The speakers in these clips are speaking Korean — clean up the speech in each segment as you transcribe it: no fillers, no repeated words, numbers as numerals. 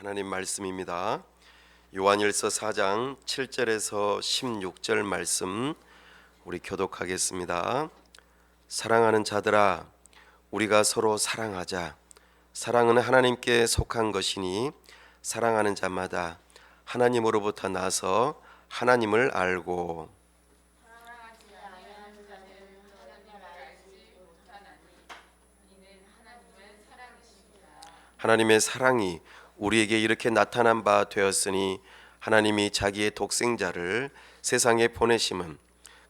하나님 말씀입니다. 요한일서 4장 7절에서 16절 말씀 우리 교독하겠습니다. 사랑하는 자들아, 우리가 서로 사랑하자. 사랑은 하나님께 속한 것이니 사랑하는 자마다 하나님으로부터 나서 하나님을 알고 하나님의 사랑이 우리에게 이렇게 나타난 바 되었으니 하나님이 자기의 독생자를 세상에 보내심은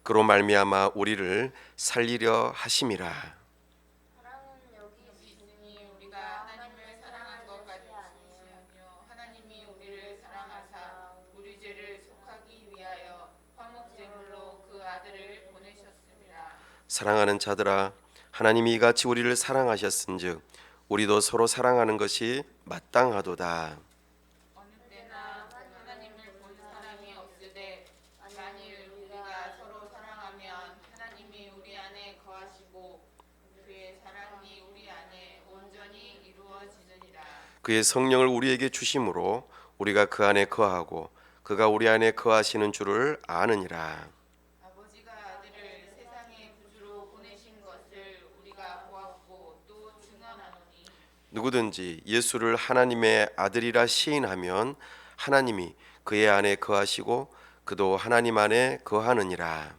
그로 말미암아 우리를 살리려 하심이라. 사랑은 여기 있으니 우리가 하나님을 사랑한 것 같이 아니요 하나님이 우리를 사랑하사 우리 죄를 속하기 위하여 화목제물로 그 아들을 보내셨습니다. 사랑하는 자들아, 하나님이 이같이 우리를 사랑하셨은즉 우리도 서로 사랑하는 것이 마땅하도다. 어느 때나 하나님을 본 사람이 없으되 만일 우리가 서로 사랑하면 하나님이 우리 안에 거하시고 그의 사랑이 우리 안에 온전히 이루어지느니라. 그의 성령을 우리에게 주심으로 우리가 그 안에 거하고 그가 우리 안에 거하시는 줄을 아느니라. 아버지가 아들을 세상의 구주로 보내신 것을 우리가 보았고 또 증언하노니 누구든지 예수를 하나님의 아들이라 시인하면 하나님이 그의 안에 거하시고 그도 하나님 안에 거하느니라.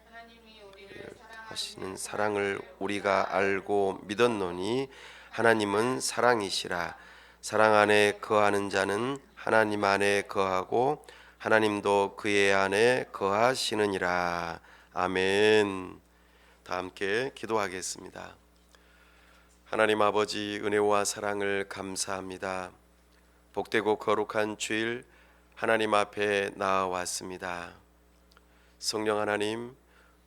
하나님이 우리를 하시는 사랑을 우리가 알고 믿었노니 하나님은 사랑이시라. 사랑 안에 거하는 자는 하나님 안에 거하고 하나님도 그의 안에 거하시느니라. 아멘. 다 함께 기도하겠습니다. 하나님 아버지, 은혜와 사랑을 감사합니다. 복되고 거룩한 주일 하나님 앞에 나아왔습니다. 성령 하나님,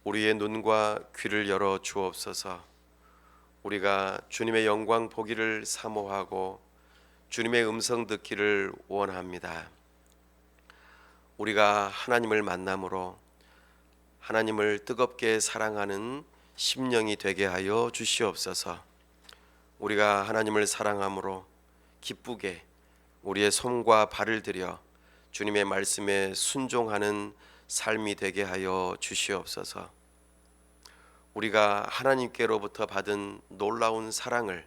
우리의 눈과 귀를 열어 주옵소서. 우리가 주님의 영광 보기를 사모하고 주님의 음성 듣기를 원합니다. 우리가 하나님을 만남으로 하나님을 뜨겁게 사랑하는 심령이 되게 하여 주시옵소서. 우리가 하나님을 사랑함으로 기쁘게 우리의 손과 발을 들여 주님의 말씀에 순종하는 삶이 되게 하여 주시옵소서. 우리가 하나님께로부터 받은 놀라운 사랑을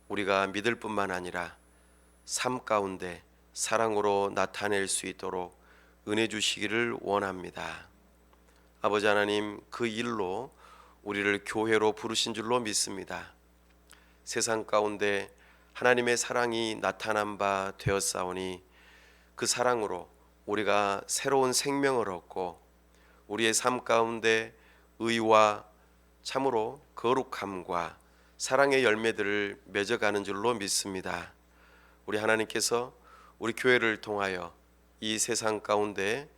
우리가 믿을 뿐만 아니라 삶 가운데 사랑으로 나타낼 수 있도록 은혜 주시기를 원합니다. 아버지 하나님, 그 일로 우리를 교회로 부르신 줄로 믿습니다. 세상 가운데 하나님의 사랑이 나타난 바 되었사오니 그 사랑으로 우리가 새로운 생명을 얻고 우리의 삶 가운데 의와 참으로 거룩함과 사랑의 열매들을 맺어가는 줄로 믿습니다. 우리 하나님께서 우리 교회를 통하여 이 세상 가운데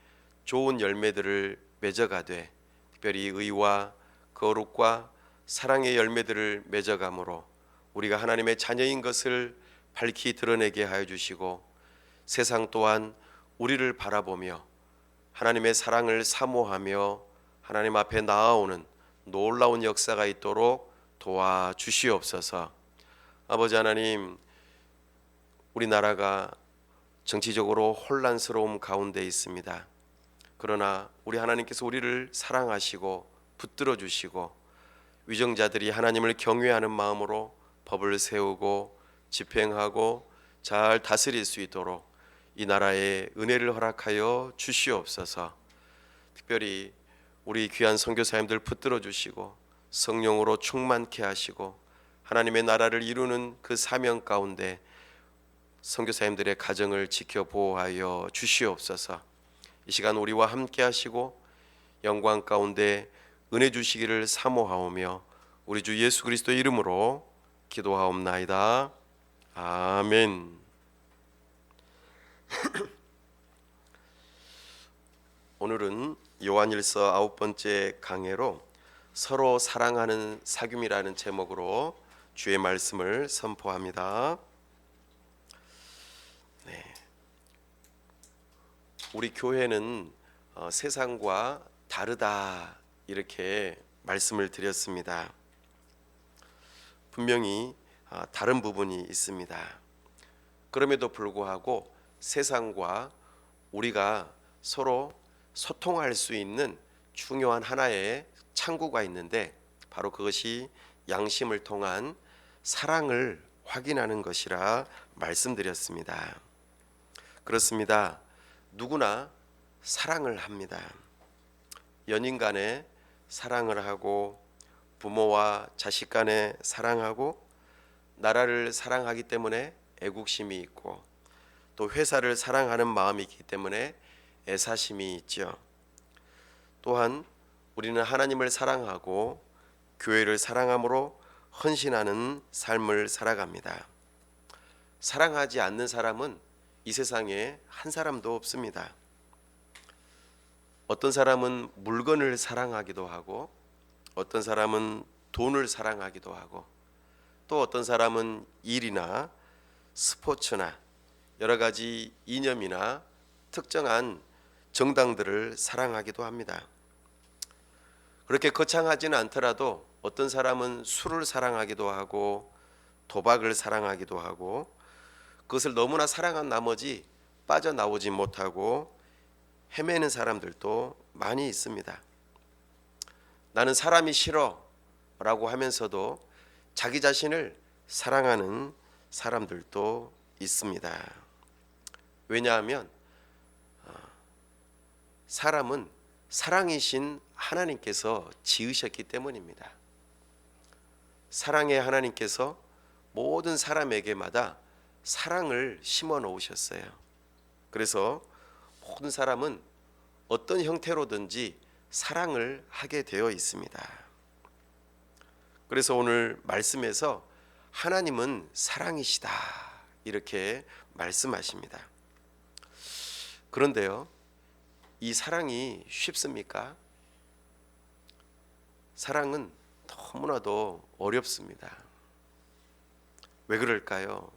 좋은 열매들을 맺어가되 특별히 의와 거룩과 사랑의 열매들을 맺어감으로 우리가 하나님의 자녀인 것을 밝히 드러내게 하여 주시고 세상 또한 우리를 바라보며 하나님의 사랑을 사모하며 하나님 앞에 나아오는 놀라운 역사가 있도록 도와주시옵소서. 아버지 하나님, 우리나라가 정치적으로 혼란스러움 가운데 있습니다. 그러나 우리 하나님께서 우리를 사랑하시고 붙들어 주시고 위정자들이 하나님을 경외하는 마음으로 법을 세우고 집행하고 잘 다스릴 수 있도록 이 나라에 은혜를 허락하여 주시옵소서. 특별히 우리 귀한 선교사님들 붙들어 주시고 성령으로 충만케 하시고 하나님의 나라를 이루는 그 사명 가운데 선교사님들의 가정을 지켜 보호하여 주시옵소서. 이 시간 우리와 함께 하시고 영광 가운데 은혜 주시기를 사모하오며 우리 주 예수 그리스도의 이름으로 기도하옵나이다. 아멘. 오늘은 요한일서 9번째 강해로 서로 사랑하는 사귐이라는 제목으로 주의 말씀을 선포합니다. 우리 교회는 세상과 다르다 이렇게 말씀을 그럼에도 불구하고 세상과 우리가 서로 소통할 수 있는 중요한 하나의 창구가 있는데 바로 그것이 양심을 통한 사랑을 확인하는 것이라 말씀드렸습니다. 그렇습니다. 누구나 사랑을 합니다. 연인 간에 사랑을 하고 부모와 자식 간에 사랑하고 나라를 사랑하기 때문에 애국심이 있고 또 회사를 사랑하는 마음이 있기 때문에 애사심이 있죠. 또한 우리는 하나님을 사랑하고 교회를 사랑함으로 헌신하는 삶을 살아갑니다. 사랑하지 않는 사람은 이 세상에 한 사람도 없습니다. 어떤 사람은 물건을 사랑하기도 하고 어떤 사람은 돈을 사랑하기도 하고 또 어떤 사람은 일이나 스포츠나 여러 가지 이념이나 특정한 정당들을 사랑하기도 합니다. 그렇게 거창하지는 않더라도 어떤 사람은 술을 사랑하기도 하고 도박을 사랑하기도 하고 그것을 너무나 사랑한 나머지 빠져나오지 못하고 헤매는 사람들도 많이 있습니다. 나는 사람이 싫어 라고 하면서도 자기 자신을 사랑하는 사람들도 있습니다. 왜냐하면 사람은 사랑이신 하나님께서 지으셨기 때문입니다. 사랑의 하나님께서 모든 사람에게마다 사랑을 심어 놓으셨어요. 그래서 모든 사람은 어떤 형태로든지 사랑을 하게 되어 있습니다. 그래서 오늘 말씀에서 하나님은 사랑이시다 이렇게 말씀하십니다. 그런데요, 이 사랑이 쉽습니까? 사랑은 너무나도 어렵습니다. 왜 그럴까요?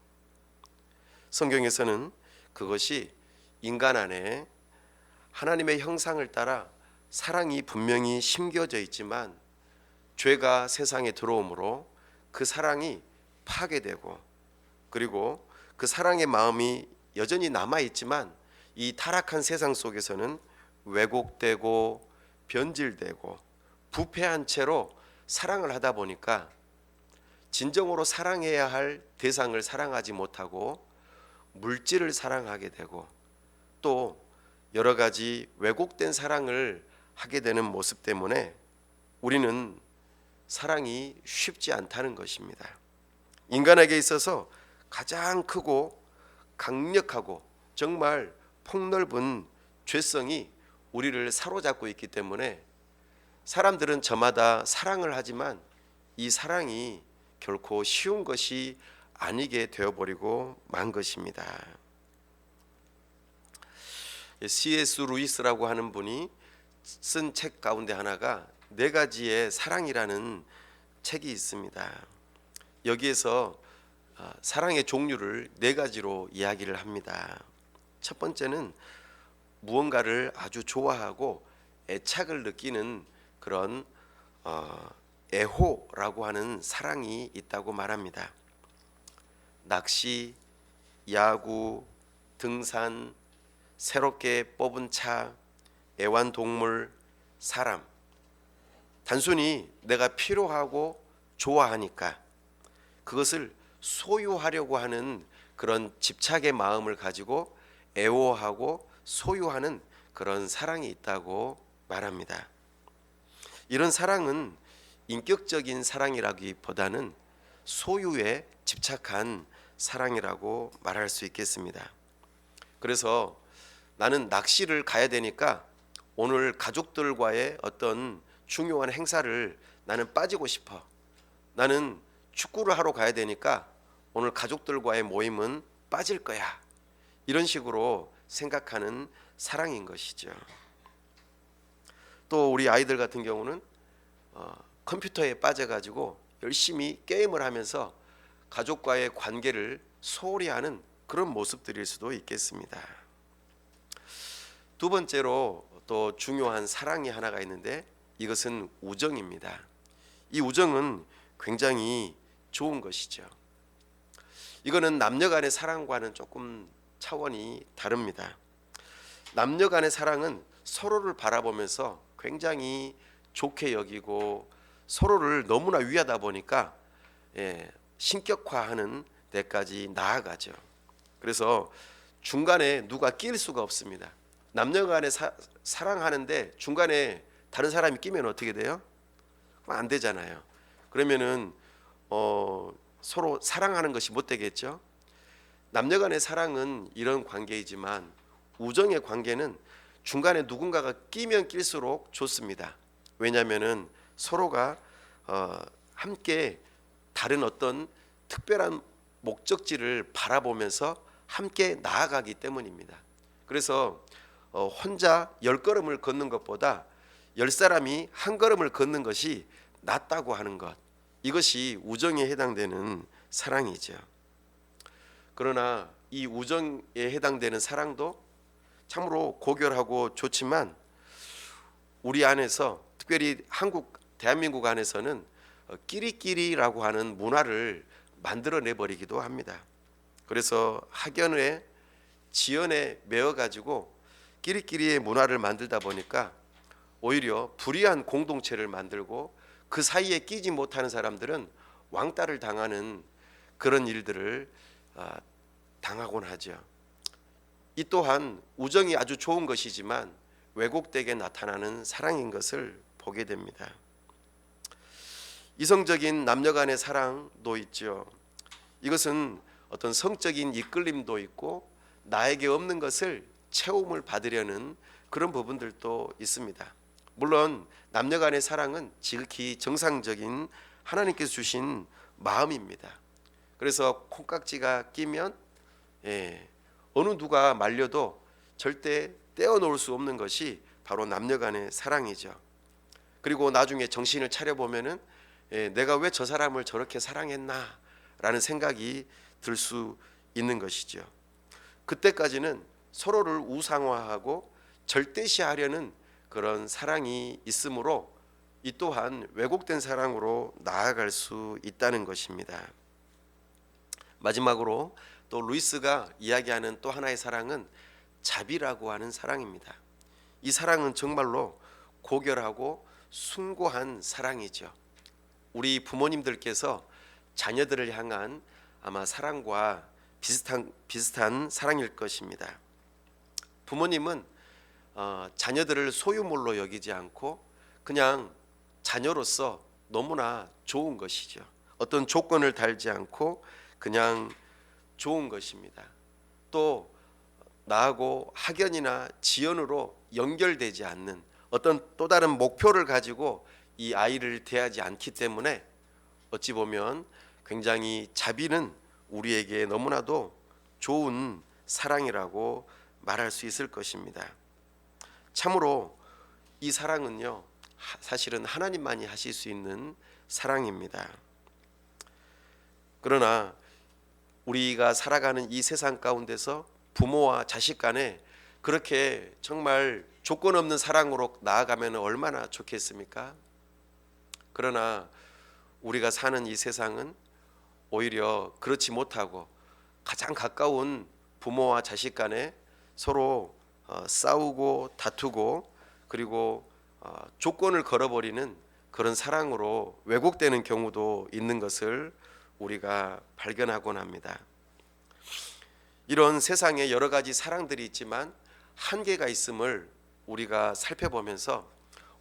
성경에서는 그것이 인간 안에 하나님의 형상을 따라 사랑이 분명히 심겨져 있지만 죄가 세상에 들어오므로 그 사랑이 파괴되고 그리고 그 사랑의 마음이 여전히 남아있지만 이 타락한 세상 속에서는 왜곡되고 변질되고 부패한 채로 사랑을 하다 보니까 진정으로 사랑해야 할 대상을 사랑하지 못하고 물질을 사랑하게 되고 또 여러 가지 왜곡된 사랑을 하게 되는 모습 때문에 우리는 사랑이 쉽지 않다는 것입니다. 인간에게 있어서 가장 크고 강력하고 정말 폭넓은 죄성이 우리를 사로잡고 있기 때문에 사람들은 저마다 사랑을 하지만 이 사랑이 결코 쉬운 것이 아니게 되어버리고 만 것입니다. C.S. 루이스라고 하는 분이 쓴 책 가운데 하나가 4가지의 사랑이라는 책이 있습니다. 여기에서 사랑의 종류를 4가지로 이야기를 합니다. 첫 번째는 무언가를 아주 좋아하고 애착을 느끼는 그런 애호라고 하는 사랑이 있다고 말합니다. 낚시, 야구, 등산, 새롭게 뽑은 차, 애완동물, 사람. 단순히 내가 필요하고 좋아하니까 그것을 소유하려고 하는 그런 집착의 마음을 가지고 애호하고 소유하는 그런 사랑이 있다고 말합니다. 이런 사랑은 인격적인 사랑이라기보다는 소유에 집착한 사랑이라고 말할 수 있겠습니다. 그래서 나는 낚시를 가야 되니까 오늘 가족들과의 어떤 중요한 행사를 나는 빠지고 싶어. 나는 축구를 하러 가야 되니까 오늘 가족들과의 모임은 빠질 거야. 이런 식으로 생각하는 사랑인 것이죠. 또 우리 아이들 같은 경우는 컴퓨터에 빠져가지고 열심히 게임을 하면서 가족과의 관계를 소홀히 하는 그런 모습들일 수도 있겠습니다. 두 번째로 또 중요한 사랑이 하나가 있는데 이것은 우정입니다. 이 우정은 굉장히 좋은 것이죠. 이거는 남녀 간의 사랑과는 조금 차원이 다릅니다. 남녀 간의 사랑은 서로를 바라보면서 굉장히 좋게 여기고 서로를 너무나 위하다 보니까 신격화하는 데까지 나아가죠. 그래서 중간에 누가 낄 수가 없습니다. 남녀 간에 사랑하는데 중간에 다른 사람이 끼면 어떻게 돼요? 그럼 안 되잖아요. 그러면은 서로 사랑하는 것이 못 되겠죠. 남녀 간의 사랑은 이런 관계이지만 우정의 관계는 중간에 누군가가 끼면 낄수록 좋습니다. 왜냐하면은 서로가 함께 다른 어떤 특별한 목적지를 바라보면서 함께 나아가기 때문입니다. 그래서 혼자 10걸음을 걷는 것보다 10사람이 한 걸음을 걷는 것이 낫다고 하는 것, 이것이 우정에 해당되는 사랑이죠. 그러나 이 우정에 해당되는 사랑도 참으로 고결하고 좋지만 우리 안에서 특별히 대한민국 안에서는 끼리끼리라고 하는 문화를 만들어내 버리기도 합니다. 그래서 학연에 지연에 매어 가지고 끼리끼리의 문화를 만들다 보니까 오히려 불의한 공동체를 만들고 그 사이에 끼지 못하는 사람들은 왕따를 당하는 그런 일들을 당하곤 하죠. 이 또한 우정이 아주 좋은 것이지만 왜곡되게 나타나는 사랑인 것을 보게 됩니다. 이성적인 남녀 간의 사랑도 있죠. 이것은 어떤 성적인 이끌림도 있고 나에게 없는 것을 채움을 받으려는 그런 부분들도 있습니다. 물론 남녀 간의 사랑은 지극히 정상적인 하나님께서 주신 마음입니다. 그래서 콩깍지가 끼면 어느 누가 말려도 절대 떼어놓을 수 없는 것이 바로 남녀 간의 사랑이죠. 그리고 나중에 정신을 차려보면은 내가 왜 저 사람을 저렇게 사랑했나 라는 생각이 들 수 있는 것이죠. 그때까지는 서로를 우상화하고 절대시하려는 그런 사랑이 있으므로 이 또한 왜곡된 사랑으로 나아갈 수 있다는 것입니다. 마지막으로 또 루이스가 이야기하는 또 하나의 사랑은 자비라고 하는 사랑입니다. 이 사랑은 정말로 고결하고 숭고한 사랑이죠. 우리 부모님들께서 자녀들을 향한 아마 사랑과 비슷한 사랑일 것입니다. 부모님은 자녀들을 소유물로 여기지 않고 그냥 자녀로서 너무나 좋은 것이죠. 어떤 조건을 달지 않고 그냥 좋은 것입니다. 또 나하고 학연이나 지연으로 연결되지 않는 어떤 또 다른 목표를 가지고 이 아이를 대하지 않기 때문에 어찌 보면 굉장히 자비는 우리에게 너무나도 좋은 사랑이라고 말할 수 있을 것입니다. 참으로 이 사랑은요, 사실은 하나님만이 하실 수 있는 사랑입니다. 그러나 우리가 살아가는 이 세상 가운데서 부모와 자식 간에 그렇게 정말 조건 없는 사랑으로 나아가면 얼마나 좋겠습니까? 그러나 우리가 사는 이 세상은 오히려 그렇지 못하고 가장 가까운 부모와 자식 간에 서로 싸우고 다투고 그리고 조건을 걸어버리는 그런 사랑으로 왜곡되는 경우도 있는 것을 우리가 발견하곤 합니다. 이런 세상에 여러 가지 사랑들이 있지만 한계가 있음을 우리가 살펴보면서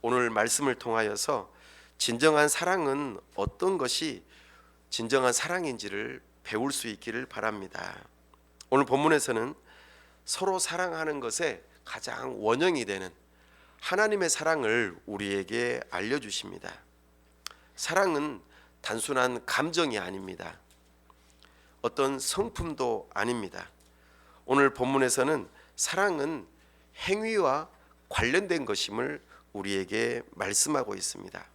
오늘 말씀을 통하여서 진정한 사랑은 어떤 것이 진정한 사랑인지를 배울 수 있기를 바랍니다. 오늘 본문에서는 서로 사랑하는 것에 가장 원형이 되는 하나님의 사랑을 우리에게 알려주십니다. 사랑은 단순한 감정이 아닙니다. 어떤 성품도 아닙니다. 오늘 본문에서는 사랑은 행위와 관련된 것임을 우리에게 말씀하고 있습니다.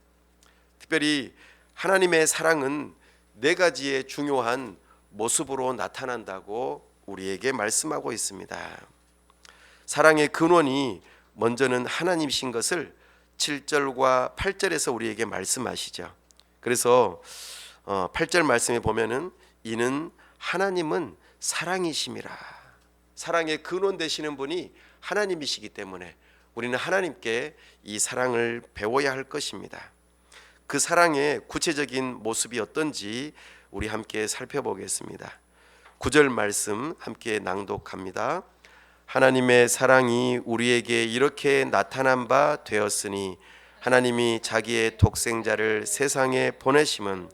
특별히 하나님의 사랑은 네 가지의 중요한 모습으로 나타난다고 우리에게 말씀하고 있습니다. 사랑의 근원이 먼저는 하나님이신 것을 7절과 8절에서 우리에게 말씀하시죠. 그래서 8절 말씀에 보면은 이는 하나님은 사랑이심이라. 사랑의 근원 되시는 분이 하나님이시기 때문에 우리는 하나님께 이 사랑을 배워야 할 것입니다. 그 사랑의 구체적인 모습이 어떤지 우리 함께 살펴보겠습니다. 9절 말씀 함께 낭독합니다. 하나님의 사랑이 우리에게 이렇게 나타난 바 되었으니 하나님이 자기의 독생자를 세상에 보내심은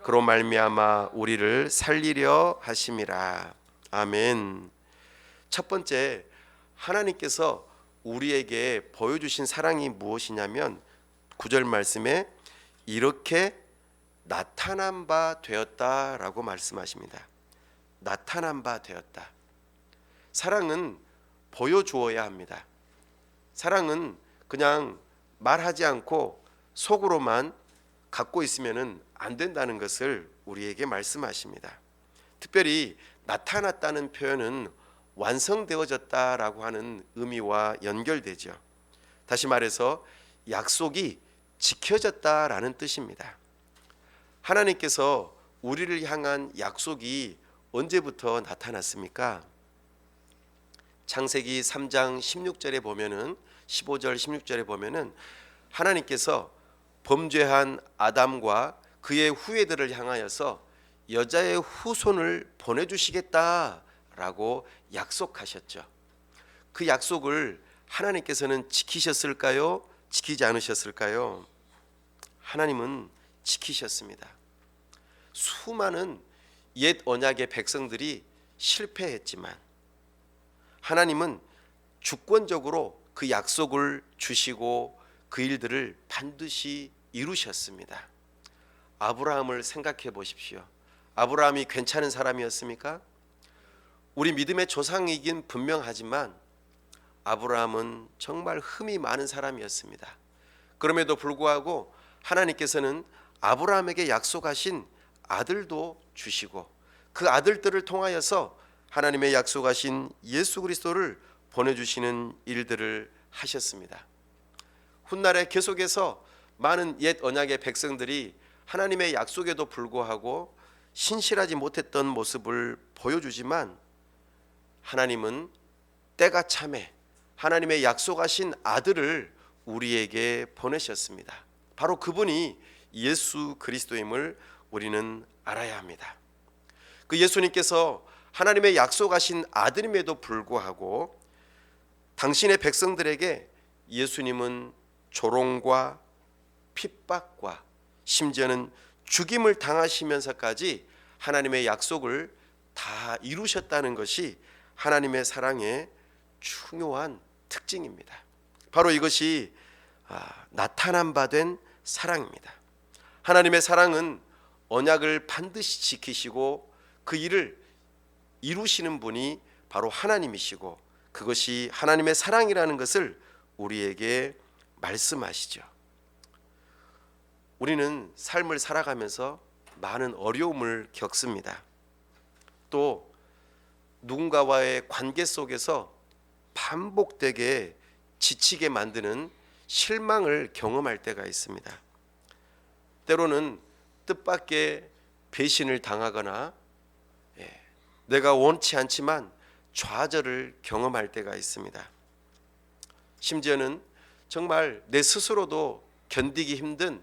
그로 말미암아 우리를 살리려 하심이라. 아멘. 첫 번째, 하나님께서 우리에게 보여주신 사랑이 무엇이냐면 9절 말씀에 이렇게 나타난 바 되었다라고 말씀하십니다. 나타난 바 되었다. 사랑은 보여주어야 합니다. 사랑은 그냥 말하지 않고 속으로만 갖고 있으면 안 된다는 것을 우리에게 말씀하십니다. 특별히 나타났다는 표현은 완성되어졌다라고 하는 의미와 연결되죠. 다시 말해서 약속이 지켜졌다라는 뜻입니다. 하나님께서 우리를 향한 약속이 언제부터 나타났습니까? 창세기 3장 16절에 보면은 15절 16절에 보면은 하나님께서 범죄한 아담과 그의 후예들을 향하여서 여자의 후손을 보내주시겠다라고 약속하셨죠. 그 약속을 하나님께서는 지키셨을까요? 지키지 않으셨을까요? 하나님은 지키셨습니다. 수많은 옛 언약의 백성들이 실패했지만 하나님은 주권적으로 그 약속을 주시고 그 일들을 반드시 이루셨습니다. 아브라함을 생각해 보십시오. 아브라함이 괜찮은 사람이었습니까? 우리 믿음의 조상이긴 분명하지만 아브라함은 정말 흠이 많은 사람이었습니다. 그럼에도 불구하고 하나님께서는 아브라함에게 약속하신 아들도 주시고 그 아들들을 통하여서 하나님의 약속하신 예수 그리스도를 보내주시는 일들을 하셨습니다. 훗날에 계속해서 많은 옛 언약의 백성들이 하나님의 약속에도 불구하고 신실하지 못했던 모습을 보여주지만 하나님은 때가 참에 하나님의 약속하신 아들을 우리에게 보내셨습니다. 바로 그분이 예수 그리스도임을 우리는 알아야 합니다. 그 예수님께서 하나님의 약속하신 아들임에도 불구하고 당신의 백성들에게 예수님은 조롱과 핍박과 심지어는 죽임을 당하시면서까지 하나님의 약속을 다 이루셨다는 것이 하나님의 사랑의 중요한 특징입니다. 바로 이것이 나타난 바 된 사랑입니다. 하나님의 사랑은 언약을 반드시 지키시고 그 일을 이루시는 분이 바로 하나님이시고 그것이 하나님의 사랑이라는 것을 우리에게 말씀하시죠. 우리는 삶을 살아가면서 많은 어려움을 겪습니다. 또 누군가와의 관계 속에서 반복되게 지치게 만드는 실망을 경험할 때가 있습니다. 때로는 뜻밖의 배신을 당하거나 내가 원치 않지만 좌절을 경험할 때가 있습니다. 심지어는 정말 내 스스로도 견디기 힘든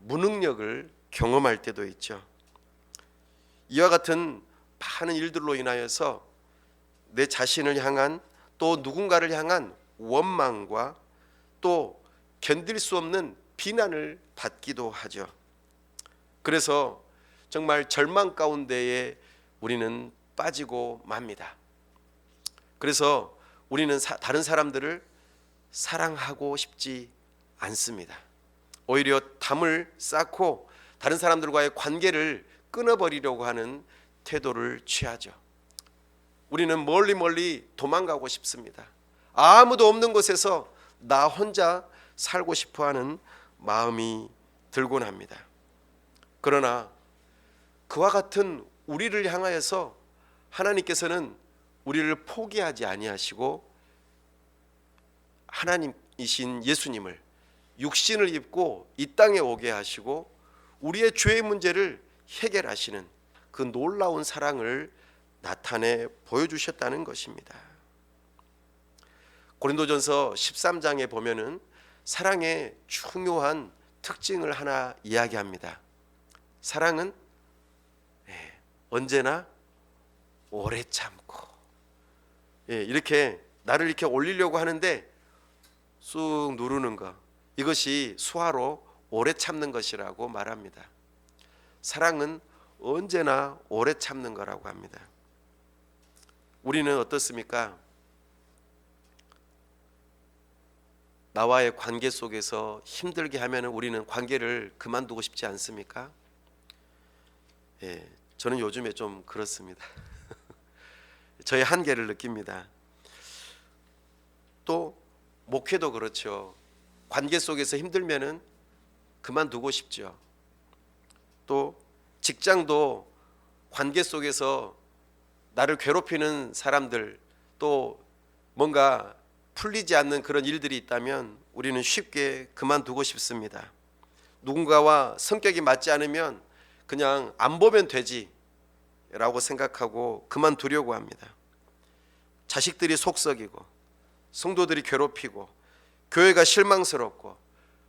무능력을 경험할 때도 있죠. 이와 같은 많은 일들로 인하여서 내 자신을 향한 또 누군가를 향한 원망과 또 견딜 수 없는 비난을 받기도 하죠. 그래서 정말 절망 가운데에 우리는 빠지고 맙니다. 그래서 우리는 다른 사람들을 사랑하고 싶지 않습니다. 오히려 담을 쌓고 다른 사람들과의 관계를 끊어버리려고 하는 태도를 취하죠. 우리는 멀리 도망가고 싶습니다. 아무도 없는 곳에서 나 혼자 살고 싶어하는 마음이 들곤 합니다. 그러나 그와 같은 우리를 향하여서 하나님께서는 우리를 포기하지 아니하시고 하나님이신 예수님을 육신을 입고 이 땅에 오게 하시고 우리의 죄의 문제를 해결하시는 그 놀라운 사랑을 나타내 보여주셨다는 것입니다. 고린도전서 13장에 보면은 사랑의 중요한 특징을 하나 이야기합니다. 사랑은 언제나 오래 참고, 이렇게 나를 이렇게 올리려고 하는데 쑥 누르는 것, 이것이 수화로 오래 참는 것이라고 말합니다. 사랑은 언제나 오래 참는 거라고 합니다. 우리는 어떻습니까? 나와의 관계 속에서 힘들게 하면 우리는 관계를 그만두고 싶지 않습니까? 저는 요즘에 좀 그렇습니다. 저의 한계를 느낍니다. 또 목회도 그렇죠. 관계 속에서 힘들면은 그만두고 싶죠. 또 직장도 관계 속에서 나를 괴롭히는 사람들, 또 뭔가 풀리지 않는 그런 일들이 있다면 우리는 쉽게 그만두고 싶습니다. 누군가와 성격이 맞지 않으면 그냥 안 보면 되지 라고 생각하고 그만두려고 합니다. 자식들이 속썩이고 성도들이 괴롭히고 교회가 실망스럽고,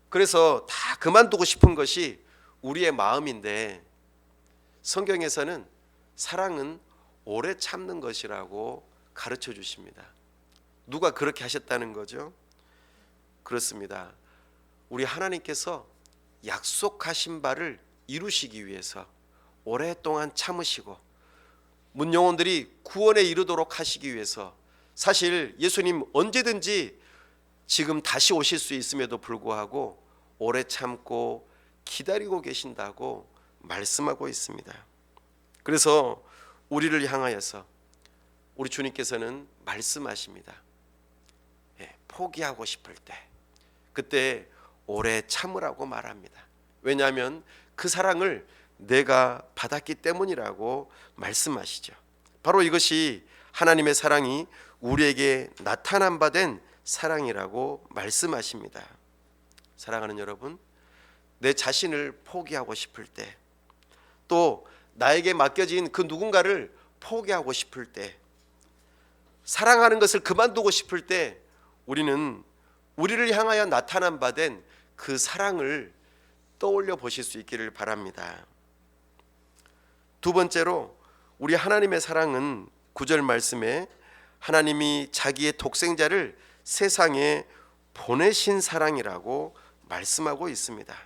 그래서 다 그만두고 싶은 것이 우리의 마음인데, 성경에서는 사랑은 오래 참는 것이라고 가르쳐 주십니다. 누가 그렇게 하셨다는 거죠? 그렇습니다. 우리 하나님께서 약속하신 바를 이루시기 위해서 오랫동안 참으시고 문영혼들이 구원에 이르도록 하시기 위해서, 사실 예수님 언제든지 지금 다시 오실 수 있음에도 불구하고 오래 참고 기다리고 계신다고 말씀하고 있습니다. 그래서 우리를 향하여서 우리 주님께서는 말씀하십니다. 포기하고 싶을 때 그때 오래 참으라고 말합니다. 왜냐하면 그 사랑을 내가 받았기 때문이라고 말씀하시죠. 바로 이것이 하나님의 사랑이 우리에게 나타난 바 된 사랑이라고 말씀하십니다. 사랑하는 여러분, 내 자신을 포기하고 싶을 때, 또 나에게 맡겨진 그 누군가를 포기하고 싶을 때, 사랑하는 것을 그만두고 싶을 때, 우리는 우리를 향하여 나타난 바 된 그 사랑을 떠올려 보실 수 있기를 바랍니다. 두 번째로, 우리 하나님의 사랑은 9절 말씀에 하나님이 자기의 독생자를 세상에 보내신 사랑이라고 말씀하고 있습니다.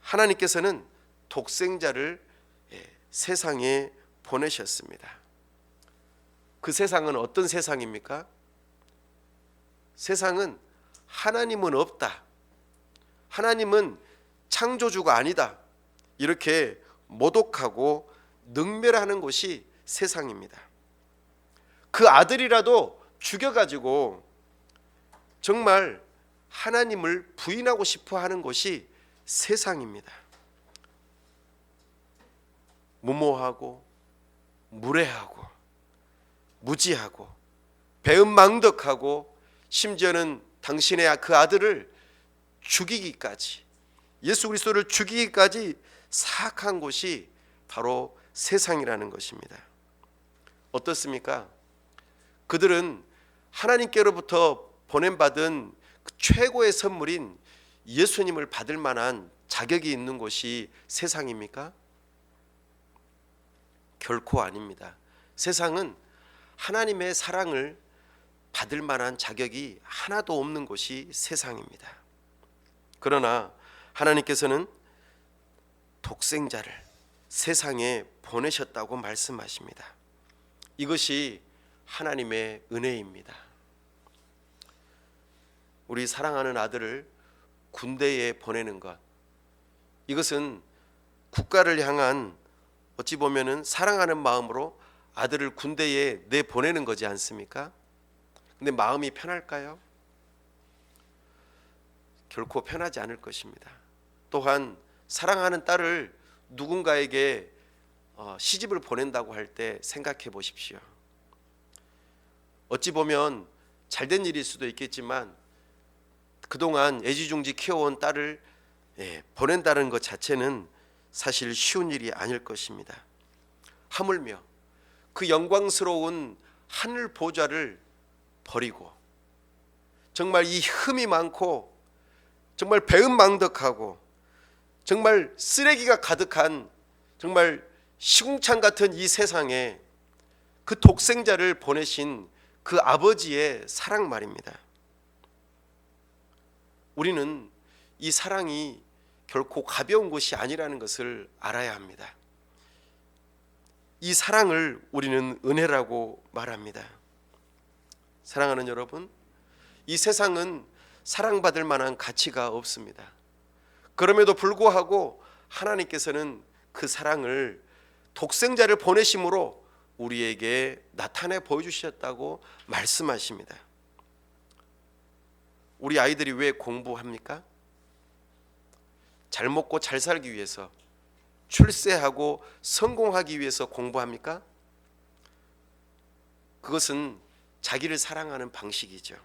하나님께서는 독생자를 세상에 보내셨습니다. 그 세상은 어떤 세상입니까? 세상은 하나님은 없다, 하나님은 창조주가 아니다, 이렇게 모독하고 능멸하는 곳이 세상입니다. 그 아들이라도 죽여가지고 정말 하나님을 부인하고 싶어 하는 곳이 세상입니다. 무모하고 무례하고 무지하고 배은망덕하고, 심지어는 당신의 그 아들을 죽이기까지, 예수 그리스도를 죽이기까지 사악한 곳이 바로 세상이라는 것입니다. 어떻습니까? 그들은 하나님께로부터 보냄받은 그 최고의 선물인 예수님을 받을 만한 자격이 있는 곳이 세상입니까? 결코 아닙니다. 세상은 하나님의 사랑을 받을 만한 자격이 하나도 없는 곳이 세상입니다. 그러나 하나님께서는 독생자를 세상에 보내셨다고 말씀하십니다. 이것이 하나님의 은혜입니다. 우리 사랑하는 아들을 군대에 보내는 것, 이것은 국가를 향한 어찌 보면은 사랑하는 마음으로 아들을 군대에 내보내는 거지 않습니까? 근데 마음이 편할까요? 결코 편하지 않을 것입니다. 또한 사랑하는 딸을 누군가에게 시집을 보낸다고 할 때 생각해 보십시오. 어찌 보면 잘된 일일 수도 있겠지만 그동안 애지중지 키워온 딸을 보낸다는 것 자체는 사실 쉬운 일이 아닐 것입니다. 하물며 그 영광스러운 하늘 보좌를 버리고 정말 이 흠이 많고 정말 배은망덕하고 정말 쓰레기가 가득한 정말 시궁창 같은 이 세상에 그 독생자를 보내신 그 아버지의 사랑 말입니다. 우리는 이 사랑이 결코 가벼운 것이 아니라는 것을 알아야 합니다. 이 사랑을 우리는 은혜라고 말합니다. 사랑하는 여러분, 이 세상은 사랑받을 만한 가치가 없습니다. 그럼에도 불구하고 하나님께서는 그 사랑을 독생자를 보내심으로 우리에게 나타내 보여주셨다고 말씀하십니다. 우리 아이들이 왜 공부합니까? 잘 먹고 잘 살기 위해서, 출세하고 성공하기 위해서 공부합니까? 그것은 자기를 사랑하는 방식이죠.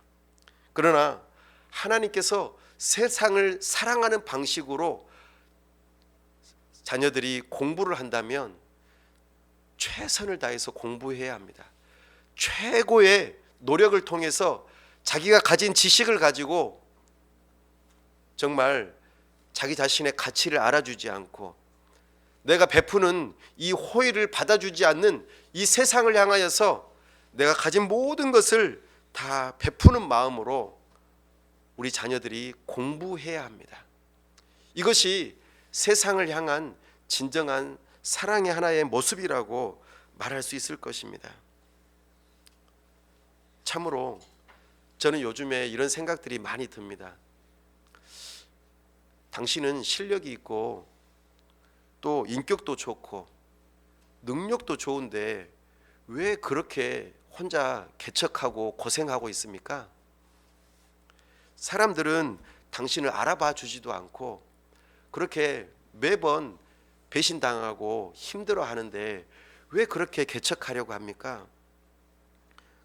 그러나 하나님께서 세상을 사랑하는 방식으로 자녀들이 공부를 한다면 최선을 다해서 공부해야 합니다. 최고의 노력을 통해서 자기가 가진 지식을 가지고 정말 자기 자신의 가치를 알아주지 않고 내가 베푸는 이 호의를 받아주지 않는 이 세상을 향하여서 내가 가진 모든 것을 다 베푸는 마음으로 우리 자녀들이 공부해야 합니다. 이것이 세상을 향한 진정한 사랑의 하나의 모습이라고 말할 수 있을 것입니다. 참으로 저는 요즘에 이런 생각들이 많이 듭니다. 당신은 실력이 있고 또 인격도 좋고 능력도 좋은데 왜 그렇게 혼자 개척하고 고생하고 있습니까? 사람들은 당신을 알아봐 주지도 않고 그렇게 매번 배신당하고 힘들어 하는데 왜 그렇게 개척하려고 합니까?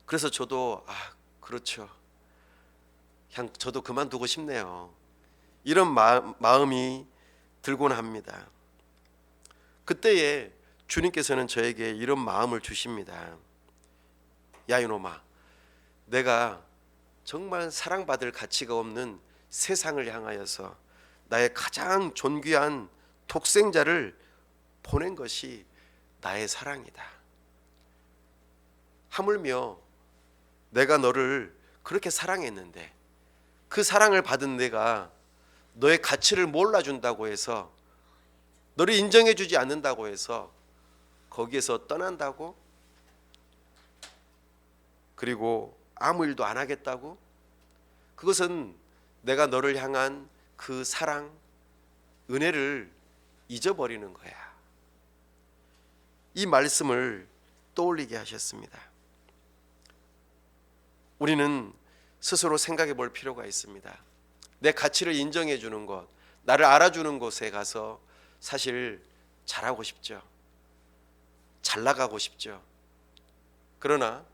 그래서 저도 그렇죠. 그냥 저도 그만두고 싶네요. 이런 마음이 들곤 합니다. 그때에 주님께서는 저에게 이런 마음을 주십니다. 야 이놈아, 내가 정말 사랑받을 가치가 없는 세상을 향하여서 나의 가장 존귀한 독생자를 보낸 것이 나의 사랑이다. 하물며 내가 너를 그렇게 사랑했는데 그 사랑을 받은 내가 너의 가치를 몰라준다고 해서 너를 인정해주지 않는다고 해서 거기에서 떠난다고? 그리고 아무 일도 안 하겠다고? 그것은 내가 너를 향한 그 사랑, 은혜를 잊어버리는 거야. 이 말씀을 떠올리게 하셨습니다. 우리는 스스로 생각해 볼 필요가 있습니다. 내 가치를 인정해 주는 것, 나를 알아주는 곳에 가서 사실 잘하고 싶죠. 잘 나가고 싶죠. 그러나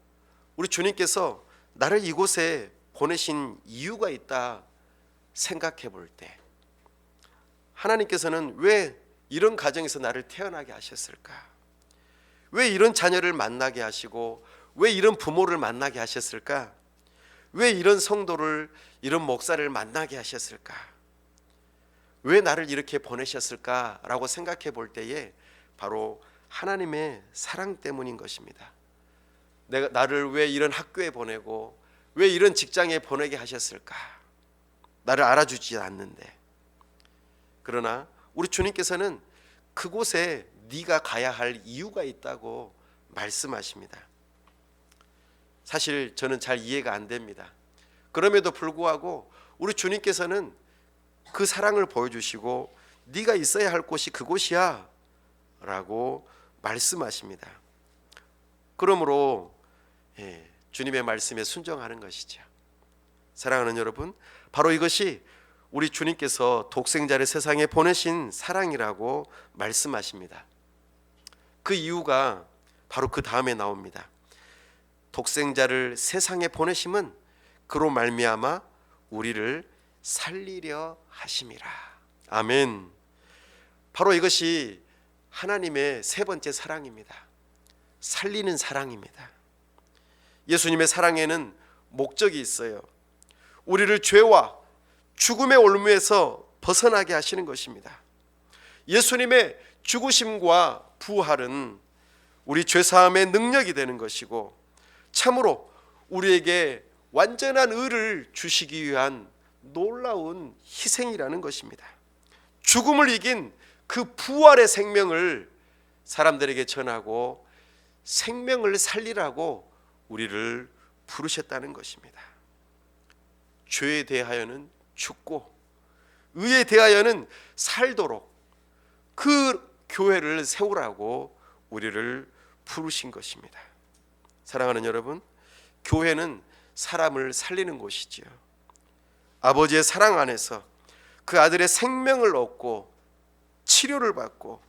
우리 주님께서 나를 이곳에 보내신 이유가 있다 생각해 볼 때 하나님께서는 왜 이런 가정에서 나를 태어나게 하셨을까? 왜 이런 자녀를 만나게 하시고 왜 이런 부모를 만나게 하셨을까? 왜 이런 성도를, 이런 목사를 만나게 하셨을까? 왜 나를 이렇게 보내셨을까라고 생각해 볼 때에 바로 하나님의 사랑 때문인 것입니다. 나를 왜 이런 학교에 보내고 왜 이런 직장에 보내게 하셨을까? 나를 알아주지 않는데. 그러나 우리 주님께서는 그곳에 네가 가야 할 이유가 있다고 말씀하십니다. 사실 저는 잘 이해가 안 됩니다. 그럼에도 불구하고 우리 주님께서는 그 사랑을 보여주시고 네가 있어야 할 곳이 그곳이야 라고 말씀하십니다. 그러므로 주님의 말씀에 순종하는 것이죠. 사랑하는 여러분, 바로 이것이 우리 주님께서 독생자를 세상에 보내신 사랑이라고 말씀하십니다. 그 이유가 바로 그 다음에 나옵니다. 독생자를 세상에 보내심은 그로 말미암아 우리를 살리려 하심이라. 아멘. 바로 이것이 하나님의 세 번째 사랑입니다. 살리는 사랑입니다. 예수님의 사랑에는 목적이 있어요. 우리를 죄와 죽음의 올무에서 벗어나게 하시는 것입니다. 예수님의 죽으심과 부활은 우리 죄사함의 능력이 되는 것이고, 참으로 우리에게 완전한 의를 주시기 위한 놀라운 희생이라는 것입니다. 죽음을 이긴 그 부활의 생명을 사람들에게 전하고 생명을 살리라고 우리를 부르셨다는 것입니다. 죄에 대하여는 죽고 의에 대하여는 살도록 그 교회를 세우라고 우리를 부르신 것입니다. 사랑하는 여러분, 교회는 사람을 살리는 곳이지요. 아버지의 사랑 안에서 그 아들의 생명을 얻고 치료를 받고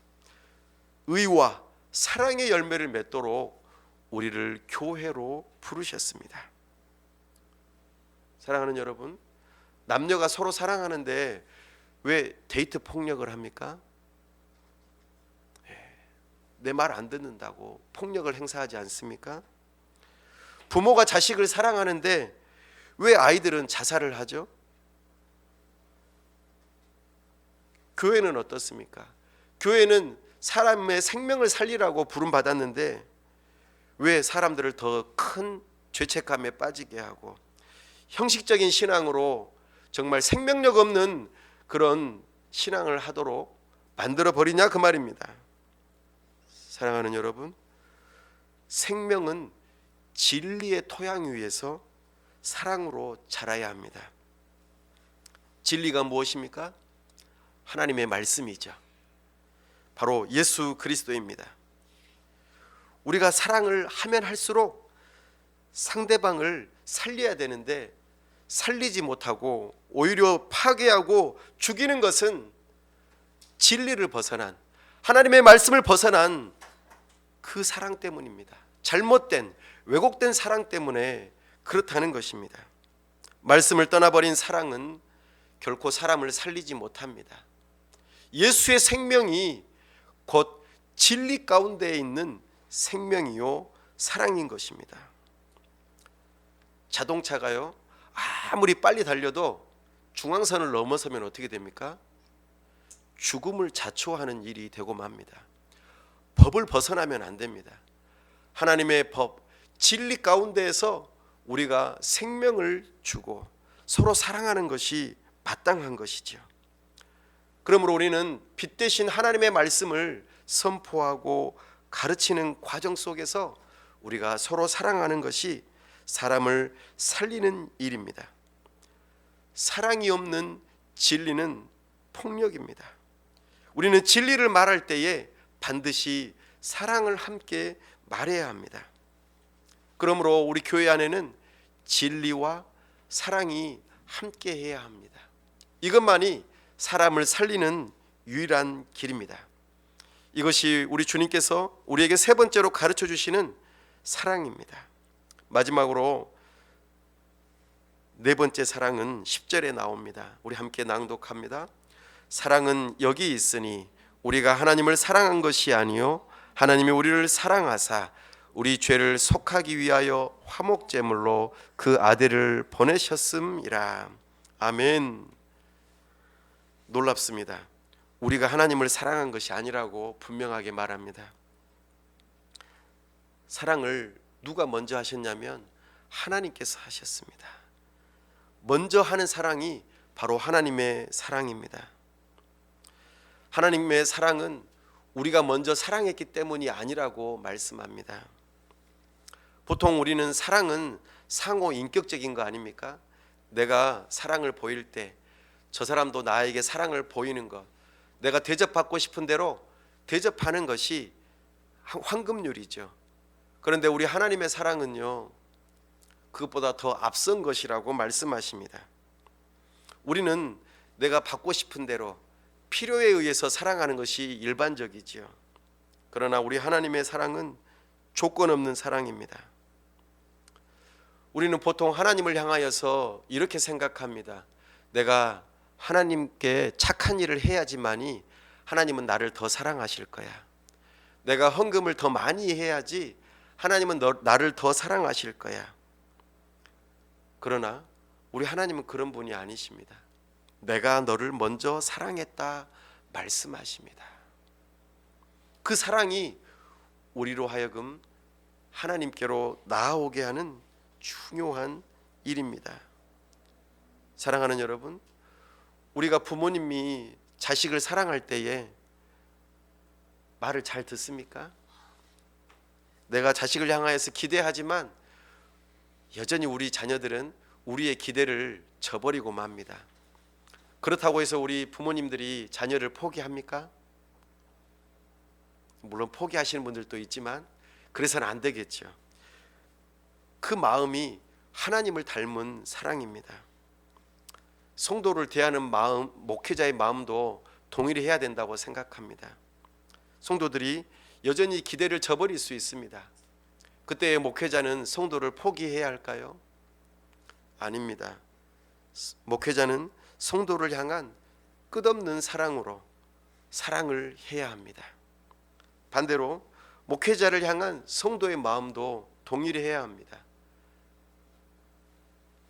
의와 사랑의 열매를 맺도록 우리를 교회로 부르셨습니다. 사랑하는 여러분, 남녀가 서로 사랑하는데 왜 데이트 폭력을 합니까? 내 말 안 듣는다고 폭력을 행사하지 않습니까? 부모가 자식을 사랑하는데 왜 아이들은 자살을 하죠? 교회는 어떻습니까? 교회는 사람의 생명을 살리라고 부름받았는데 왜 사람들을 더 큰 죄책감에 빠지게 하고 형식적인 신앙으로 정말 생명력 없는 그런 신앙을 하도록 만들어 버리냐 그 말입니다. 사랑하는 여러분, 생명은 진리의 토양 위에서 사랑으로 자라야 합니다. 진리가 무엇입니까? 하나님의 말씀이죠. 바로 예수 그리스도입니다. 우리가 사랑을 하면 할수록 상대방을 살려야 되는데 살리지 못하고 오히려 파괴하고 죽이는 것은 진리를 벗어난, 하나님의 말씀을 벗어난 그 사랑 때문입니다. 잘못된, 왜곡된 사랑 때문에 그렇다는 것입니다. 말씀을 떠나버린 사랑은 결코 사람을 살리지 못합니다. 예수의 생명이 곧 진리 가운데에 있는 생명이요 사랑인 것입니다. 자동차가요, 아무리 빨리 달려도 중앙선을 넘어서면 어떻게 됩니까? 죽음을 자초하는 일이 되고 맙니다. 법을 벗어나면 안 됩니다. 하나님의 법, 진리 가운데에서 우리가 생명을 주고 서로 사랑하는 것이 마땅한 것이죠. 그러므로 우리는 빛 대신 하나님의 말씀을 선포하고 가르치는 과정 속에서 우리가 서로 사랑하는 것이 사람을 살리는 일입니다. 사랑이 없는 진리는 폭력입니다. 우리는 진리를 말할 때에 반드시 사랑을 함께 말해야 합니다. 그러므로 우리 교회 안에는 진리와 사랑이 함께 해야 합니다. 이것만이 사람을 살리는 유일한 길입니다. 이것이 우리 주님께서 우리에게 세 번째로 가르쳐 주시는 사랑입니다. 마지막으로 네 번째 사랑은 10절에 나옵니다. 우리 함께 낭독합니다. 사랑은 여기 있으니 우리가 하나님을 사랑한 것이 아니요 하나님이 우리를 사랑하사 우리 죄를 속하기 위하여 화목제물로 그 아들을 보내셨음이라. 아멘. 놀랍습니다. 우리가 하나님을 사랑한 것이 아니라고 분명하게 말합니다. 사랑을 누가 먼저 하셨냐면 하나님께서 하셨습니다. 먼저 하는 사랑이 바로 하나님의 사랑입니다. 하나님의 사랑은 우리가 먼저 사랑했기 때문이 아니라고 말씀합니다. 보통 우리는 사랑은 상호 인격적인 거 아닙니까? 내가 사랑을 보일 때 저 사람도 나에게 사랑을 보이는 것, 내가 대접받고 싶은 대로 대접하는 것이 황금률이죠. 그런데 우리 하나님의 사랑은요, 그것보다 더 앞선 것이라고 말씀하십니다. 우리는 내가 받고 싶은 대로 필요에 의해서 사랑하는 것이 일반적이지요. 그러나 우리 하나님의 사랑은 조건 없는 사랑입니다. 우리는 보통 하나님을 향하여서 이렇게 생각합니다. 내가 하나님께 착한 일을 해야지만이 하나님은 나를 더 사랑하실 거야. 내가 헌금을 더 많이 해야지 하나님은 나를 더 사랑하실 거야. 그러나 우리 하나님은 그런 분이 아니십니다. 내가 너를 먼저 사랑했다 말씀하십니다. 그 사랑이 우리로 하여금 하나님께로 나아오게 하는 중요한 일입니다. 사랑하는 여러분, 우리가 부모님이 자식을 사랑할 때에 말을 잘 듣습니까? 내가 자식을 향하여서 기대하지만 여전히 우리 자녀들은 우리의 기대를 저버리고 맙니다. 그렇다고 해서 우리 부모님들이 자녀를 포기합니까? 물론 포기하시는 분들도 있지만 그래서는 안 되겠죠. 그 마음이 하나님을 닮은 사랑입니다. 성도를 대하는 마음, 목회자의 마음도 동일히 해야 된다고 생각합니다. 성도들이 여전히 기대를 저버릴 수 있습니다. 그때 목회자는 성도를 포기해야 할까요? 아닙니다. 목회자는 성도를 향한 끝없는 사랑으로 사랑을 해야 합니다. 반대로 목회자를 향한 성도의 마음도 동일히 해야 합니다.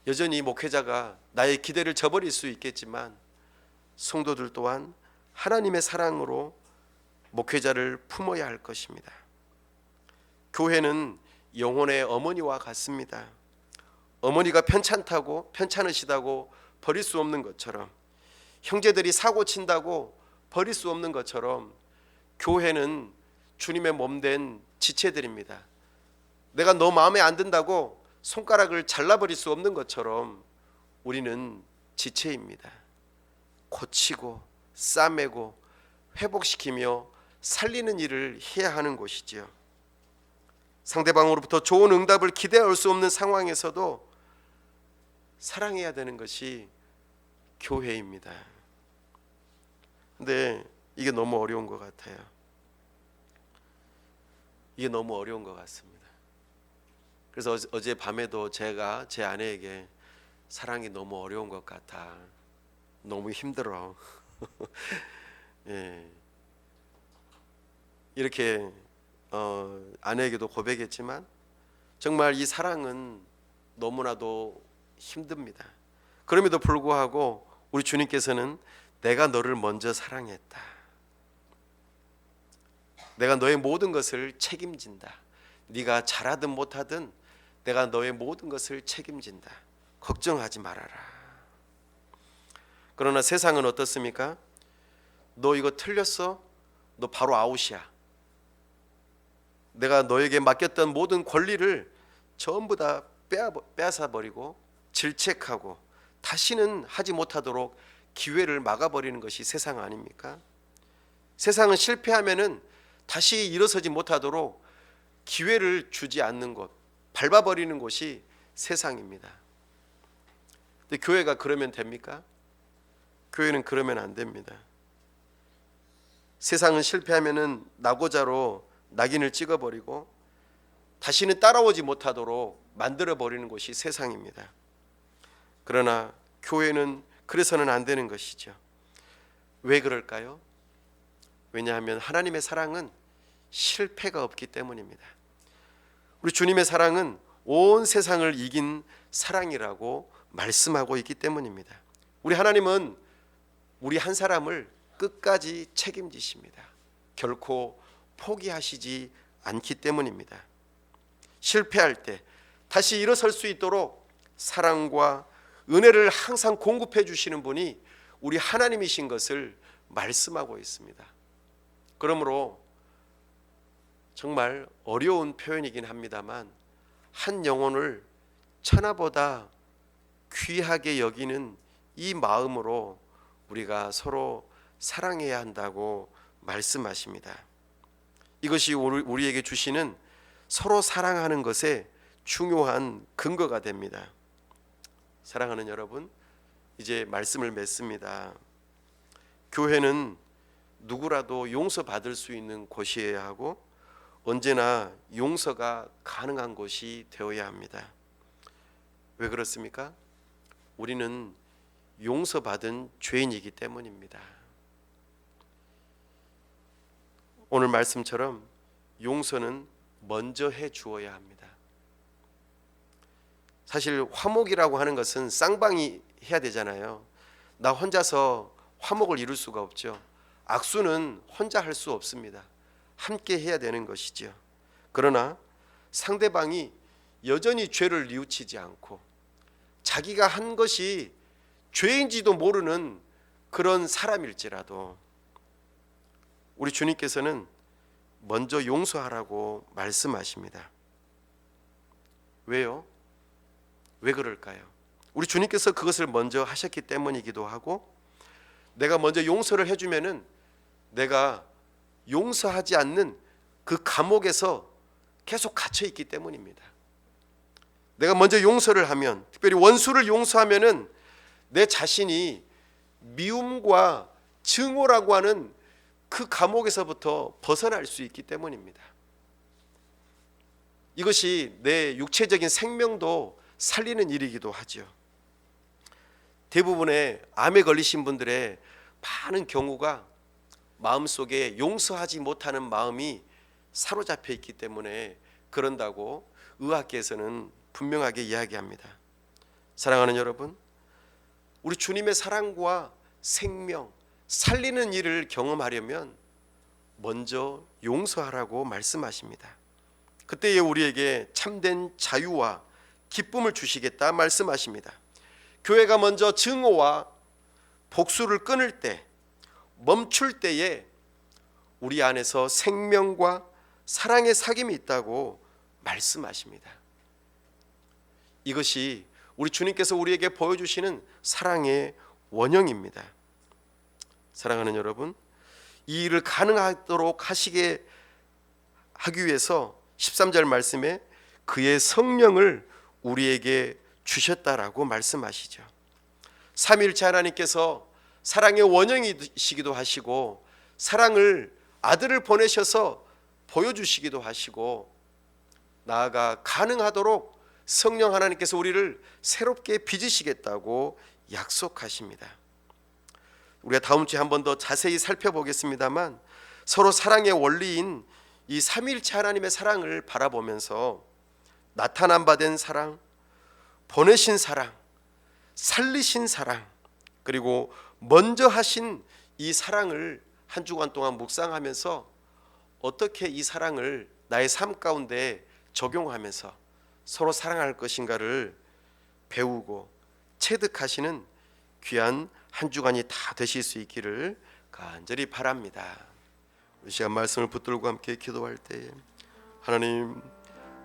여전히 목회자가 나의 기대를 저버릴 수 있겠지만 성도들 또한 하나님의 사랑으로 목회자를 품어야 할 것입니다. 교회는 영혼의 어머니와 같습니다. 어머니가 편찮으시다고 버릴 수 없는 것처럼, 형제들이 사고 친다고 버릴 수 없는 것처럼 교회는 주님의 몸된 지체들입니다. 내가 너 마음에 안 든다고 손가락을 잘라버릴 수 없는 것처럼 우리는 지체입니다. 고치고 싸매고 회복시키며 살리는 일을 해야 하는 곳이지요. 상대방으로부터 좋은 응답을 기대할 수 없는 상황에서도 사랑해야 되는 것이 교회입니다. 근데 이게 너무 어려운 것 같아요. 이게 너무 어려운 것 같습니다. 그래서 어제 밤에도 제가 제 아내에게 사랑이 너무 어려운 것 같아. 너무 힘들어. 예. 이렇게 아내에게도 고백했지만 정말 이 사랑은 너무나도 힘듭니다. 그럼에도 불구하고 우리 주님께서는 내가 너를 먼저 사랑했다. 내가 너의 모든 것을 책임진다. 네가 잘하든 못하든 내가 너의 모든 것을 책임진다. 걱정하지 말아라. 그러나 세상은 어떻습니까? 너 이거 틀렸어? 너 바로 아웃이야. 내가 너에게 맡겼던 모든 권리를 전부 다 빼앗아버리고 질책하고 다시는 하지 못하도록 기회를 막아버리는 것이 세상 아닙니까? 세상은 실패하면은 다시 일어서지 못하도록 기회를 주지 않는 것, 밟아버리는 곳이 세상입니다. 근데 교회가 그러면 됩니까? 교회는 그러면 안 됩니다. 세상은 실패하면은 낙오자로 낙인을 찍어버리고 다시는 따라오지 못하도록 만들어버리는 것이 세상입니다. 그러나 교회는 그래서는 안 되는 것이죠. 왜 그럴까요? 왜냐하면 하나님의 사랑은 실패가 없기 때문입니다. 우리 주님의 사랑은 온 세상을 이긴 사랑이라고 말씀하고 있기 때문입니다. 우리 하나님은 우리 한 사람을 끝까지 책임지십니다. 결코 포기하시지 않기 때문입니다. 실패할 때 다시 일어설 수 있도록 사랑과 은혜를 항상 공급해 주시는 분이 우리 하나님이신 것을 말씀하고 있습니다. 그러므로 정말 어려운 표현이긴 합니다만 한 영혼을 천하보다 귀하게 여기는 이 마음으로 우리가 서로 사랑해야 한다고 말씀하십니다. 이것이 우리에게 주시는 서로 사랑하는 것의 중요한 근거가 됩니다. 사랑하는 여러분, 이제 말씀을 맺습니다. 교회는 누구라도 용서받을 수 있는 곳이어야 하고 언제나 용서가 가능한 곳이 되어야 합니다. 왜 그렇습니까? 우리는 용서받은 죄인이기 때문입니다. 오늘 말씀처럼 용서는 먼저 해 주어야 합니다. 사실 화목이라고 하는 것은 쌍방이 해야 되잖아요. 나 혼자서 화목을 이룰 수가 없죠. 악수는 혼자 할 수 없습니다. 함께 해야 되는 것이죠. 그러나 상대방이 여전히 죄를 뉘우치지 않고 자기가 한 것이 죄인지도 모르는 그런 사람일지라도 우리 주님께서는 먼저 용서하라고 말씀하십니다. 왜요? 왜 그럴까요? 우리 주님께서 그것을 먼저 하셨기 때문이기도 하고, 내가 먼저 용서를 해주면은 내가 용서하지 않는 그 감옥에서 계속 갇혀 있기 때문입니다. 내가 먼저 용서를 하면, 특별히 원수를 용서하면은 내 자신이 미움과 증오라고 하는 그 감옥에서부터 벗어날 수 있기 때문입니다. 이것이 내 육체적인 생명도 살리는 일이기도 하죠. 대부분의 암에 걸리신 분들의 많은 경우가 마음속에 용서하지 못하는 마음이 사로잡혀 있기 때문에 그런다고 의학계에서는 분명하게 이야기합니다. 사랑하는 여러분, 우리 주님의 사랑과 생명, 살리는 일을 경험하려면 먼저 용서하라고 말씀하십니다. 그때에 우리에게 참된 자유와 기쁨을 주시겠다 말씀하십니다. 교회가 먼저 증오와 복수를 끊을 때, 멈출 때에 우리 안에서 생명과 사랑의 사귐이 있다고 말씀하십니다. 이것이 우리 주님께서 우리에게 보여주시는 사랑의 원형입니다. 사랑하는 여러분, 이 일을 가능하도록 하시게 하기 위해서 13절 말씀에 그의 성령을 우리에게 주셨다라고 말씀하시죠. 삼위일체 하나님께서 사랑의 원형이시기도 하시고, 사랑을 아들을 보내셔서 보여주시기도 하시고, 나아가 가능하도록 성령 하나님께서 우리를 새롭게 빚으시겠다고 약속하십니다. 우리가 다음 주에 한 번 더 자세히 살펴보겠습니다만, 서로 사랑의 원리인 이 삼위일체 하나님의 사랑을 바라보면서 나타난 바 된 사랑, 보내신 사랑, 살리신 사랑, 그리고 먼저 하신 이 사랑을 한 주간 동안 묵상하면서 어떻게 이 사랑을 나의 삶 가운데 적용하면서 서로 사랑할 것인가를 배우고 체득하시는 귀한 한 주간이 다 되실 수 있기를 간절히 바랍니다. 이 시간 말씀을 붙들고 함께 기도할 때에 하나님,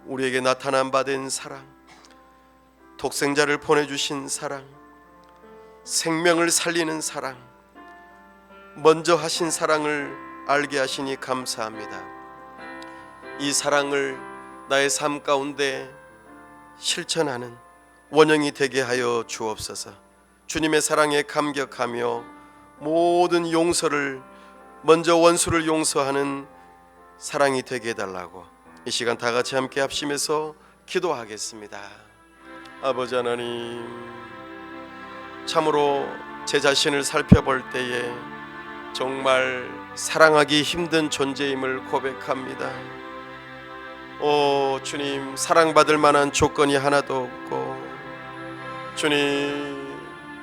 우리에게 나타난 바 된 사랑, 독생자를 보내주신 사랑, 생명을 살리는 사랑, 먼저 하신 사랑을 알게 하시니 감사합니다. 이 사랑을 나의 삶 가운데 실천하는 원형이 되게 하여 주옵소서. 주님의 사랑에 감격하며 모든 용서를, 먼저 원수를 용서하는 사랑이 되게 해달라고 이 시간 다 같이 함께 합심해서 기도하겠습니다. 아버지 하나님, 참으로 제 자신을 살펴볼 때에 정말 사랑하기 힘든 존재임을 고백합니다. 오 주님, 사랑받을 만한 조건이 하나도 없고, 주님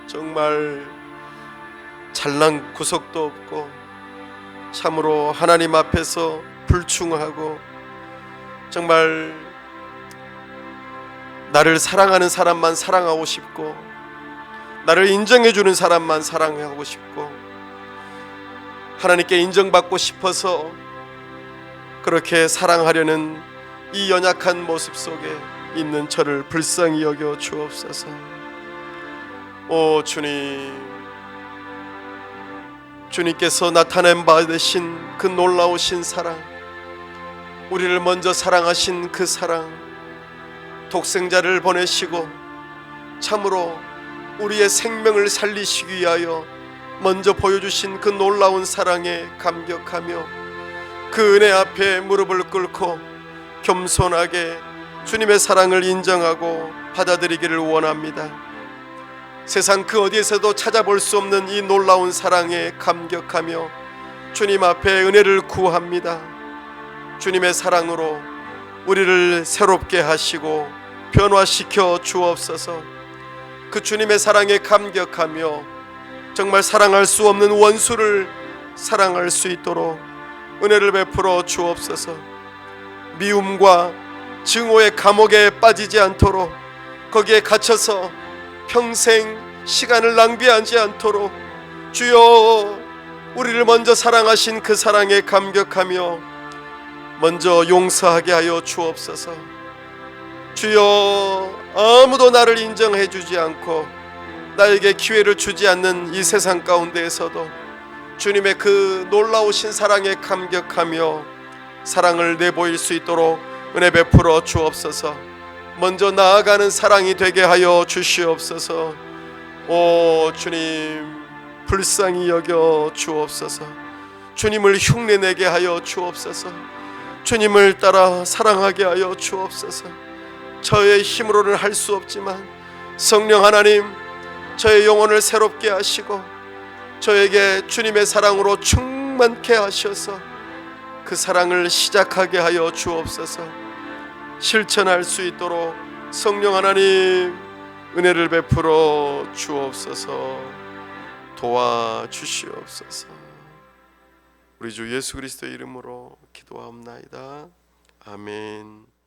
정말 잘난 구석도 없고, 참으로 하나님 앞에서 불충하고, 정말 나를 사랑하는 사람만 사랑하고 싶고, 나를 인정해주는 사람만 사랑하고 싶고, 하나님께 인정받고 싶어서 그렇게 사랑하려는 이 연약한 모습 속에 있는 저를 불쌍히 여겨 주옵소서. 오 주님, 주님께서 나타낸 바 되신 그 놀라우신 사랑, 우리를 먼저 사랑하신 그 사랑, 독생자를 보내시고 참으로 우리의 생명을 살리시기 위하여 먼저 보여주신 그 놀라운 사랑에 감격하며 그 은혜 앞에 무릎을 꿇고 겸손하게 주님의 사랑을 인정하고 받아들이기를 원합니다. 세상 그 어디에서도 찾아볼 수 없는 이 놀라운 사랑에 감격하며 주님 앞에 은혜를 구합니다. 주님의 사랑으로 우리를 새롭게 하시고 변화시켜 주옵소서. 그 주님의 사랑에 감격하며 정말 사랑할 수 없는 원수를 사랑할 수 있도록 은혜를 베풀어 주옵소서. 미움과 증오의 감옥에 빠지지 않도록, 거기에 갇혀서 평생 시간을 낭비하지 않도록 주여 우리를 먼저 사랑하신 그 사랑에 감격하며 먼저 용서하게 하여 주옵소서. 주여 아무도 나를 인정해 주지 않고 나에게 기회를 주지 않는 이 세상 가운데에서도 주님의 그 놀라우신 사랑에 감격하며 사랑을 내보일 수 있도록 은혜 베풀어 주옵소서. 먼저 나아가는 사랑이 되게 하여 주시옵소서. 오 주님, 불쌍히 여겨 주옵소서. 주님을 흉내내게 하여 주옵소서. 주님을 따라 사랑하게 하여 주옵소서. 저의 힘으로는 할 수 없지만 성령 하나님, 저의 영혼을 새롭게 하시고 저에게 주님의 사랑으로 충만케 하셔서 그 사랑을 시작하게 하여 주옵소서. 실천할 수 있도록 성령 하나님 은혜를 베풀어 주옵소서. 도와주시옵소서. 우리 주 예수 그리스도의 이름으로 기도하옵나이다. 아멘.